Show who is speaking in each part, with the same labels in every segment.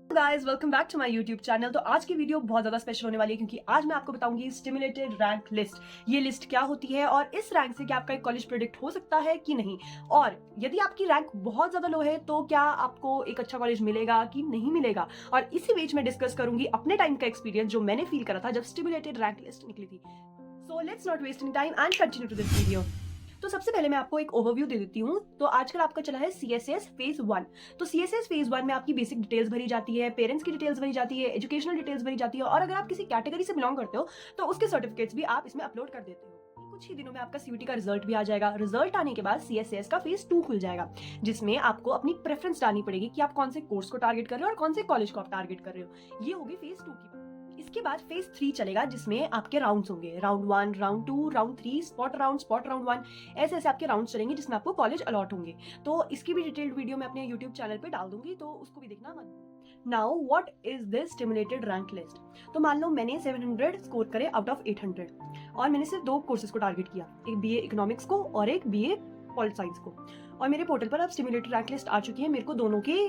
Speaker 1: Guys welcome back to my YouTube channel. तो आज की वीडियो बहुत ज्यादा स्पेशल होने वाली है क्योंकि आज मैं आपको बताऊंगी स्टिमुलेटेड रैंक लिस्ट। ये लिस्ट क्या होती है और इस रैंक से क्या आपका एक कॉलेज प्रेडिक्ट हो सकता है कि नहीं, और यदि आपकी रैंक बहुत ज्यादा लो है तो क्या आपको एक अच्छा कॉलेज मिलेगा कि नहीं मिलेगा। और इसी बीच में डिस्कस करूंगी अपने टाइम का एक्सपीरियंस जो मैंने फील करा था जब स्टिमुलेटेड रैंक लिस्ट निकली थी। So let's not waste any time and continue to this video. तो सबसे पहले मैं आपको एक ओवरव्यू दे देती हूँ। तो आजकल आपका चला है सीएसएस फेज 1। तो सीएसएस फेज 1 में आपकी बेसिक डिटेल्स भरी जाती है, पेरेंट्स की डिटेल्स भरी जाती है, एजुकेशनल डिटेल्स भरी जाती है, और अगर आप किसी कैटेगरी से बिलोंग करते हो तो उसके सर्टिफिकेट्स भी आप इसमें अपलोड कर देते हो। कुछ ही दिनों में आपका सीयूटी का रिजल्ट भी आ जाएगा। रिजल्ट आने के बाद सीएसएस का फेज 2 खुल जाएगा, जिसमें आपको अपनी प्रेफरेंस डालनी पड़ेगी कि आप कौन से कोर्स को टारगेट कर रहे हो और कौन से कॉलेज को आप टारगेट कर रहे हो। ये होगी फेज 2 की। इसके बाद फेज 3 चलेगा, जिसमें आपके राउंड्स होंगे, round 1, round 2, round 3, spot round 1, ऐसे ऐसे आपके राउंड्स चलेंगे जिसमें आपको कॉलेज अलॉट होंगे। तो इसकी भी डिटेल्ड वीडियो मैं अपने यूट्यूब चैनल पे डाल दूंगी, तो उसको भी देखना मत। Now what is this stimulated rank list. तो मान लो मैंने 700 स्कोर करे आउट ऑफ 800 और मैंने सिर्फ 2 कोर्सेज को टारगेट किया, एक बीए इकोनॉमिक्स को और एक बीए पॉलिट साइंस को। और मेरे पोर्टल पर अब स्टिमुलेटेड रैंक लिस्ट आ चुकी है, मेरे को दोनों के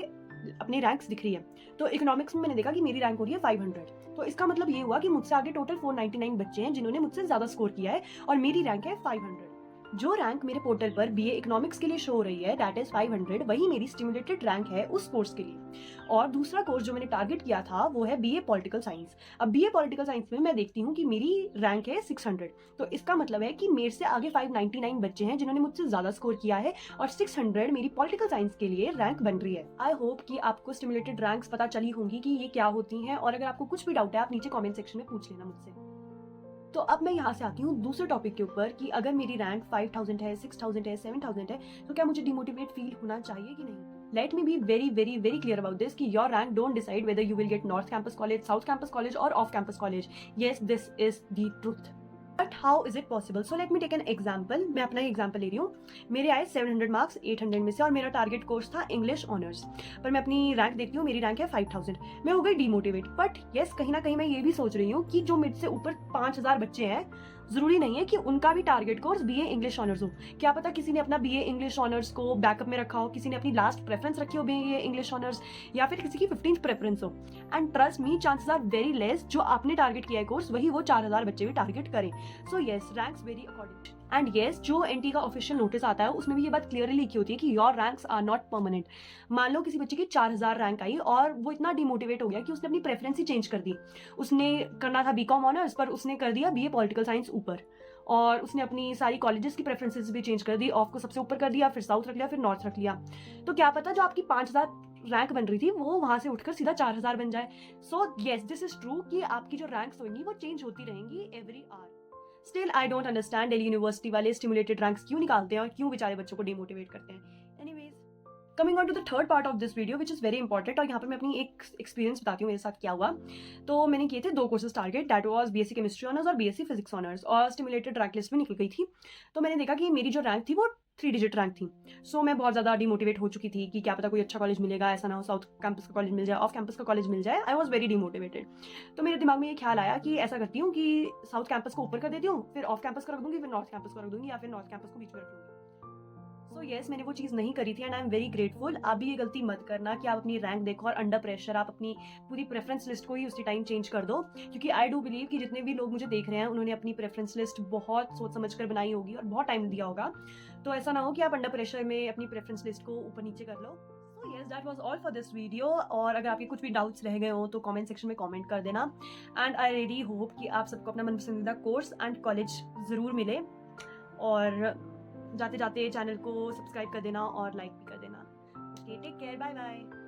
Speaker 1: अपनी रैंक्स दिख रही है। तो इकोनॉमिक्स में मैंने देखा कि मेरी रैंक हो रही है 500। तो इसका मतलब ये हुआ कि मुझसे आगे टोटल 499 बच्चे हैं जिन्होंने मुझसे ज्यादा स्कोर किया है और मेरी रैंक है 500। जो रैंक मेरे पोर्टल पर बीए इकोनॉमिक्स के लिए शो हो रही है दैट इज 500, वही मेरी स्टिमुलेटेड रैंक है उस कोर्स के लिए। और दूसरा कोर्स जो मैंने टारगेट किया था वो है बीए पॉलिटिकल साइंस। अब बीए पॉलिटिकल साइंस में मैं देखती हूँ कि मेरी रैंक है 600। तो इसका मतलब है कि मेरे से आगे 599 बच्चे हैं जिन्होंने मुझसे ज्यादा स्कोर किया है और 600 मेरी पॉलिटिकल साइंस के लिए रैंक बन रही है। आई होप कि आपको स्टिमुलेटेड रैंक्स पता चली होंगी कि ये क्या होती हैं, और अगर आपको कुछ भी डाउट है आप नीचे कॉमेंट सेक्शन में पूछ लेना मुझसे। तो अब मैं यहाँ से आती हूँ दूसरे टॉपिक के ऊपर कि अगर मेरी रैंक 5000 है, 6000 है, 7000 है, तो क्या मुझे डिमोटिवेट फील होना चाहिए कि नहीं। Let me be very very very clear about this कि your rank don't decide whether you will get north campus college, south campus college और off campus college. Yes, this is the truth. But how is it possible. So let me take an example. मैं अपना ही example ले रही हूँ। मेरे आए 700 marks 800 में से और मेरा टारगेट कोर्स था इंग्लिश ऑनर्स। पर मैं अपनी रैंक देखती हूँ, मेरी रैंक है 5000। मैं हो गई डिमोटिवेट। बट येस, कहीं ना कहीं मैं ये भी सोच रही हूँ कि जो मुझसे ऊपर 5000 बच्चे हैं, जरूरी नहीं है कि उनका भी target course BA English honours हो। क्या पता किसी ने अपना बीए इंग्लिश ऑनर्स को बैकअप में रखा हो, किसी ने अपनी लास्ट प्रेफरेंस रखी हो बीए इंग्लिश ऑनर्स, या फिर किसी की 15th प्रेफरेंस हो। And trust me, chances are very less जो आपने टारगेट किया है कोर्स वही वो 4000 बच्चे भी टारगेट करें। So yes, ranks very according. And yes, जो एनटी का ऑफिशियल नोटिस आता है उसमें भी ये बात क्लियरली लिखी होती है कि your ranks are not permanent. मान लो किसी बच्चे की 4000 रैंक आई और वो इतना डिमोटिवेट हो गया कि उसने अपनी प्रेफरेंस ही चेंज कर दी। उसने करना था बीकॉम ऑनर्स पर उसने कर दिया बीए पॉलिटिकल साइंस ऊपर, और उसने अपनी सारी कॉलेजेस की प्रेफरेंसेस भी चेंज कर दी, ऑफ को सबसे ऊपर कर दिया, फिर साउथ रख लिया, फिर नॉर्थ रख लिया। तो क्या पता जो आपकी 5000 रैंक बन रही थी वो वहां से उठकर सीधा 4000 बन जाए। So yes, this is true कि आपकी जो रैंक्स होंगी वो चेंज होती रहेंगी every hour. Still I don't understand Delhi university वाले स्टिमुलेटेड रैंक्स क्यों निकालते हैं और क्यों बेचारे बच्चों को डिमोटिवेट करते हैं। Anyways, coming on to the third part of this video which is very important, और यहाँ पर मैं अपनी एक एक्सपीरियंस बताती हूँ मेरे साथ क्या हुआ। तो मैंने किए थे 2 courses target, that was BSc chemistry honours और बीएससी फिजिक्स ऑनर्स, और स्टिमुलेटेड रैंक लिस्ट में निकल गई थी। तो मैंने देखा कि मेरी जो रैंक थी वो 3 डिजिट रैंक थी। सो मैं बहुत ज़्यादा डिमोटिवेट हो चुकी थी कि क्या पता कोई अच्छा कॉलेज मिलेगा, ऐसा ना हो साउथ कैंपस का कॉलेज मिल जाए, ऑफ कैंपस का कॉलेज मिल जाए। I was very demotivated. तो मेरे दिमाग में ये ख्याल आया कि ऐसा करती हूँ कि साउथ कैंपस को ऊपर कर देती हूँ, फिर ऑफ कैंपस को रख दूंगी, फिर नॉर्थ कैंपस को रख दूंगी, या फिर नॉर्थ कैंपस को बीच में रख दूंगी। सो येस, मैंने वो चीज़ नहीं करी थी and I am very grateful. आप भी ये गलती मत करना कि आप अपनी रैंक देखो और अंडर प्रेशर आप अपनी पूरी प्रेफरेंस लिस्ट को ही उसी टाइम चेंज कर दो, क्योंकि आई डू बिलीव कि जितने भी लोग मुझे देख रहे हैं उन्होंने अपनी प्रेफरेंस लिस्ट बहुत सोच समझ कर बनाई होगी और बहुत टाइम दिया होगा। तो ऐसा ना हो कि आप अंडर प्रेशर में अपनी प्रेफरेंस लिस्ट को ऊपर नीचे कर लो। So yes, that was all for this video. और अगर आपके कुछ भी डाउट्स रह गए हो तो कमेंट सेक्शन में कमेंट कर देना। एंड आई रियली होप कि आप सबको अपना मनपसंदीदा कोर्स एंड कॉलेज ज़रूर मिले। और जाते जाते चैनल को सब्सक्राइब कर देना और लाइक भी कर देना। Okay, take care, bye bye.